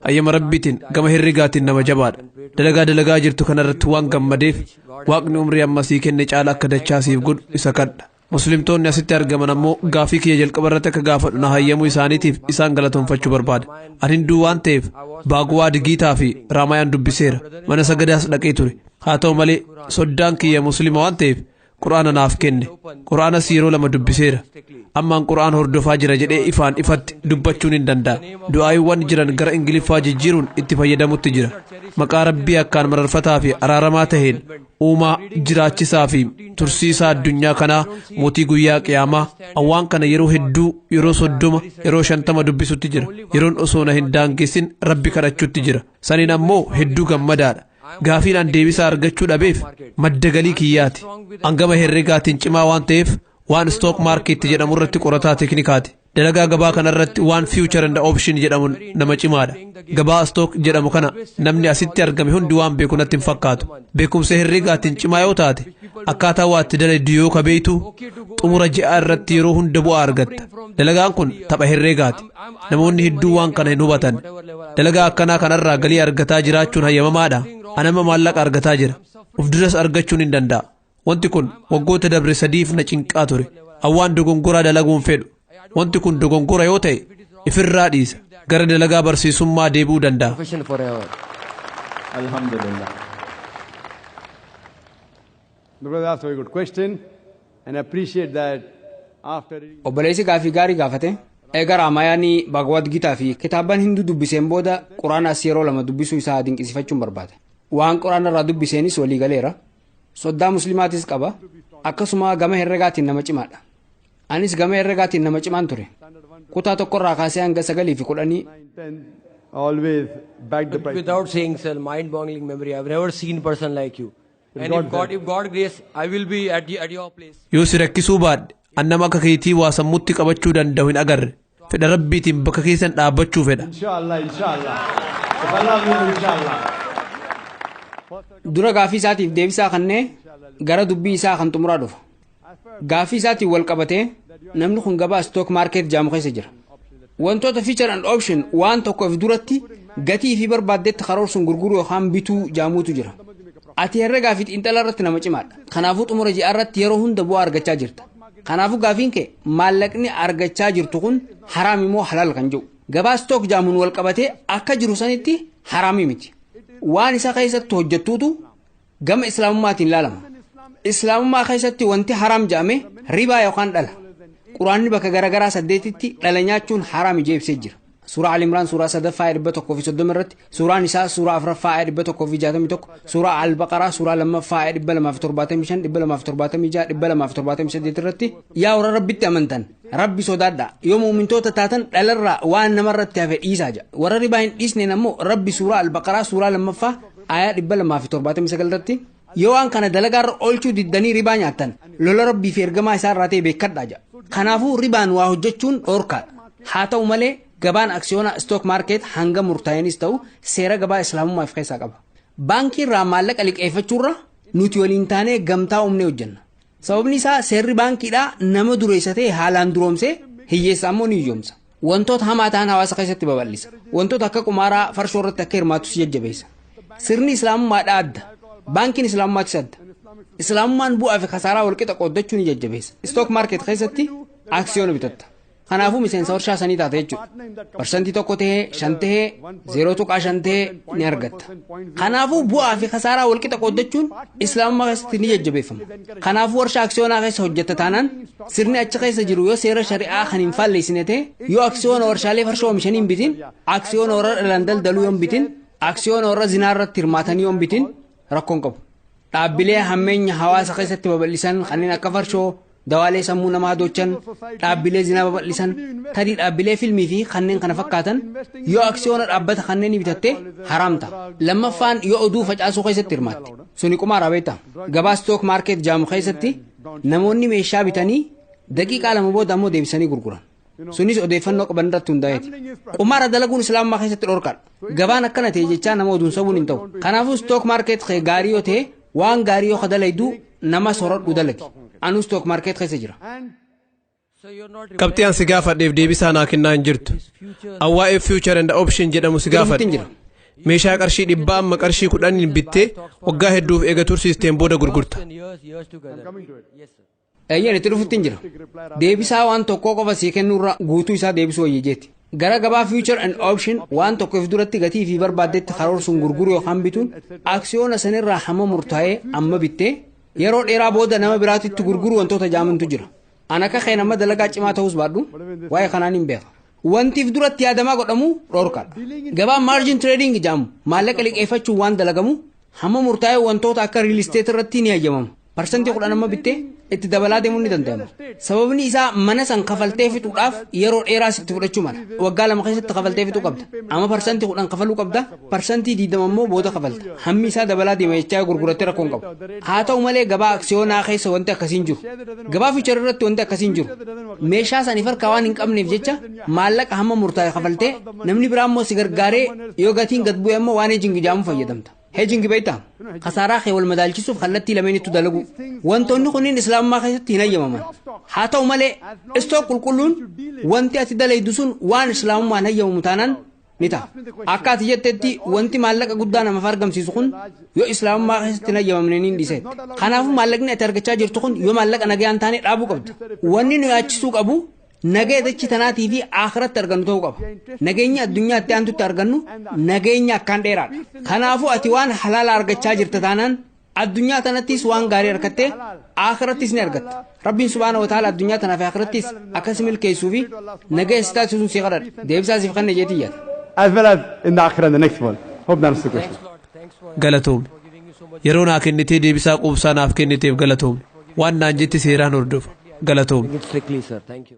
ayyama rabbiitiin gama herregaatiin nama jabaadha dalagaa jirtu kanarratti waan gammadeef waaqni umrii ammasii kenne caala akka dachaasiif godhu isa kadha muslimtoonni asitti argaman ammoo gaafii kiyya jalqabarratti akka gaafadhu na hayyamuu isaaniitiif isaan galatoonfachuu barbaada ani hinduu waan ta'eef baaguwaa digiitaa fi raamayaan dubbiseera mana sagadaas dhaqee ture haa ta'u malee soddaan kiyya muslima waan ta'eef quraana naaf kenne quraanas yeroo lama dubbiseera ammaan quraan hordofaa jira jedhee ifaan ifatti dubbachuun hin danda'a du'aayiwwan jiran gara ingiliffaa jijjiiruun itti fayyadamutti jira maqaa rabbii akkaan mararfataa fi araaramaa taheen uumaa jiraachisaa fi tursiisaa addunyaa kanaa mootii guyyaa qiyaamaa awwaan kana yeroo hedduu yeroo 30 yeroo 50 dubbisutti jira yeroon osoo na hin daangessin rabbi kadhachuutti jira saniin ammoo hedduu gammadaadha gaafiin an deebisaa argachuu dhabeef madda galii kiyyaati angama herregaatiin cimaa waan ta'eef waan stock market jedhamu irratti qorataa teknikaati dalagaa gabaa kanarratti waan future and option jedhamu nama cimaadha gabaa stock jedhamu kana namni asitti argame hundi waan beeku natti hin fakkaatu beekumsa herregaatiin cimaa yoo taate akkaataa waatti daladdu yoo kabeeytu xumura ji'a irratti yeroo hunda bu'aa argatta dalagaan kun tapha herregaati namoonni hedduu waan kana hin hubatan dalagaa akkanaa kanarraa galii argataa jiraachuun hayyamamaadha anama maallaqa argataa jira uf duras argachuun hin danda'a wanti kun waggoota dabre sadiif na cinqaa ture awwaan dogongoraa dalaguun fedhu wanti kun dogongora yoo ta'e ifirraa dhiisa gara dalagaa barsiisummaa deebi'uu danda'a alhamdulillah that's a very good question and I appreciate that after obboleessi gaafii gaarii gaafate egaa raamayaanii bhagavad gitaa fi kitaaban hinduu dubbiseen booda quraanaas yeroo lama dubbisuu isaa dinqisiifachuun barbaade waan quraana irraa dubbiseenis walii galeera soddaa muslimaatis qaba akkasuma gama herregaatiin nama cimaadha anis gama herregaatiin nama cimaan ture kutaa tokkorraa kaasee hanga 9 fi 10 always back the price without saying sir mind-boggling memory I've never seen person like you and if God grace I will be at your place yoo si rakkisuu baadhe annama akka keetii waa sammuutti qabachuu danda'u hin agarre fedha rabbiitiin bakka keessan dhaabbachuu fedha inshallah dura gaafii isaatiif deebisaa kannee gara dubbii isaa kan xumuraa dhufa gaafii isaatiin wal qabatee namni kun gabaa stock market jaamu keessa jira wantoota feature and option waan tokkoof duratti gatii fi barbaaddetti karoorsuun gurguruu yookaan bituu jaamuutu jira ati herregaa fi xiinxala irratti nama cimaadha kanaafuu xumura ji'a irratti yeroo hunda bu'aa argachaa jirta kanaafuu gaafiin kee maallaqni argachaa jirtu kun haraam immoo halaal kan jedhu gabaa stock jaamuun wal qabatee akka jiru sanitti haraamii miti waan isa keessatti hojjettuutu gama islaamummaatiin ilaalama islaamummaa keessatti wanti haraam jedhame ribaa yookaan dhala quraanni bakka garagaraa 8tti dhala nyaachuun haraam jeebsee jira suuraa al-imraan suuraa 3:130 irratti suuraan isaa suuraa 4:161 suuraa al-baqaraa suuraa 2:275 276 278 irratti yaa warra rabbitti amantan rabbi sodaadha yoo muumintoota taatan dhalarraa waan namarratti hafe dhiisaa jedha warra ribaa hin dhiisneen ammoo rabbi suuraa al-baqaraa suuraa 2:279 irratti yoo waan kana dalagaarra oolchuu diddanii ribaa nyaattan lola rabbii fi ergamaa isaa irraa ta'e beekadhaa jedha kanaafuu ribaan waa hojjechuun dhoorkaadha haa ta'u malee gabaan aksiyoona stock market hanga murtaa'eenis ta'u seera gabaa islaamummaaf keessaa qaba baankii irraa maallaqa liqeeffachuurra nuti waliin taanee gamtaa uumnee hojjenna sababni isaa seerri baankiidhaa nama dureessatee haalaan duroomsee hiyyeessa ammoo ni iyyoomsa wantoota hamaa ta'an hawaasa keessatti babal'isa wantoota akka qumaaraa farshoo irratti akka hirmaatus jajjabeessa sirni islaamummaadhaa adda baankiin islaamummaattis adda islaamummaan bu'aa fi kasaaraa walqixa qooddachuu ni jajjabeessa stock market keessatti aksiyoona bitatta kanaafuu miseensa warshaa sanii taate jechuudha parsantii tokko tahee 5 tahee 0.5 tahee ni argatta kanaafuu bu'aa fi kasaaraa walqixa qooddachuun islaamummaa keessatti ni jajjabeeffama kanaafuu warshaa aksiyoonaa keessa hojjetta taanaan sirni achi keessa jiru yoo seera shari'aa kan hin faalleessine ta'e yoo aksiyoona warshaalee farshoo oomishanii hin bitin aksiyoona warra dhalan daldaluu yoo hin bitin aksiyoona warra zinaa irratti hirmaatanii yoo hin bitin rakkoon qabu dhaabbilee hammeenya hawaasa keessatti babal'isan kanneen akka farshoo dawaalee sammuu namaa dochan dhaabbilee zinaa babal'isan tadii dhaabbilee filmii fi kanneen kana fakkaatan yoo aksiyoona dhaabbata kanneen bitatte haramta lammaffaan yoo oduu facaasuu keessatti hirmaatte suni qumaara beekta gabaa stock market jaamu keessatti namoonni meeshaa bitanii daqiiqaa lama booda ammoo deebisanii gurguran sunis odeeffannoo qaban irratti hundaa'eeti qumaara dalaguun islaamummaa keessatti dhorkaadha gabaan akkana ta'e jechaa nama oduun sabuun hin ta'u kanaafuu stock market gaarii yoo ta'e waan gaarii yoo dalaydu nama sorodhu dalagi anu stock market keessa jira Qabxii an si gaafadheef deebisaa naa kennaa hin jirtu. An waa'ee future and option jedhamu si gaafadhe. Meeshaa qarshii 100 amma qarshii 10 bittee waggaa hedduuf eega tursiisteen booda gurgurta. Eeyyeen itti dhufutti hin jira. Deebisaa waan tokkoo qofa sii kennuurra guutuu isaa deebisuu wayya jeeti. Gara gabaa future and option waan tokkoof duratti gatii fi barbaaddetti karoorsuun gurguruu yookaan bituun aksiyoona sanirraa hamma murtaa'ee amma bittee yeroo dheeraa booda nama biraatitti gurguruu wantoota jaamantu jira. An akka kee nama dalagaa cimaa ta'us baadhu waa'ee kanaan hin beeka. Wantiif duratti yaadamaa godhamu dhorkaadha. Gabaan margin trading jedhamu maallaqa liqeeffachuun waan dalagamu hamma murtaa'ee wantoota akka real estate irratti ni hayyamamu. Parsantii 10 amma bittee itti dabalaa deemuun ni danda'ama. Sababni isaa mana san kafaltee fixuudhaaf yeroo dheeraa sitti fudhachuu mala. Waggaa 2 keessatti kafaltee fixuu qabda. Amma parsantii 10 kafaluu qabda. Parsantii 20 immoo booda kafalta. Hammi isaa dabalaa deema jechaa gurgurattee rakkoon qabu. Haa ta'u malee gabaa aksiyoonaa keessa wanti akkasiin jiru. Gabaa fiichar irratti wanti akkasiin jiru. Meeshaa saniif harkaa waan hin qabneef jecha maallaqa hamma murtaa'e kafaltee namni biraa immoo si gargaaree yoo gatiin gad bu'e immoo waan hedging jedhamu fayyadamta. Hedging beektaa? Khasaaraa kee wal madaalchisuuf kallattii lameenittu dalagu. Wantoonni kunniin islaamummaa keessatti hin hayyamaman. Haa ta'u malee istook qulqulluun wanti ati dalaydu sun waan islaamummaan hayyamamu taanaan ni ta'a. Akka ati jettetti wanti maallaqa guddaa namaaf argamsiisu kun yoo islaamummaa keessatti hin hayyamamne ni dhiiseet. Kanaafuu maallaqni ati argachaa jirtu kun yoo maallaqa nagaa hin taane dhaabuu qabda. Wanni nu yaachisuu qabu nagaa dachi tanaatii fi akhiratti argannu ta'uu qaba. Nageenya addunyaatti aantutti argannu nageenya akkaan dheeraadha. Kanaafuu ati waan halaala argachaa jirta taanaan addunyaa tanattis waan gaarii argattee akhirattis ni argatta. Rabbiin subhaanahu wa ta'ala addunyaa tanaa fi akhirattis akkas milkeessuu fi nagaa si taasisuun si kadhadha. Deebisaa siif kanne jeetii yaada. As well as in the akhirah and the next one. Hope that answers the question. Galatoomne. Yeroo naa kennitee deebisaa quubsaa naaf kenniteef galatoomne. Waan naan jetti seeraan hordofa. Galatoomne. Strictly, sir. Thank you.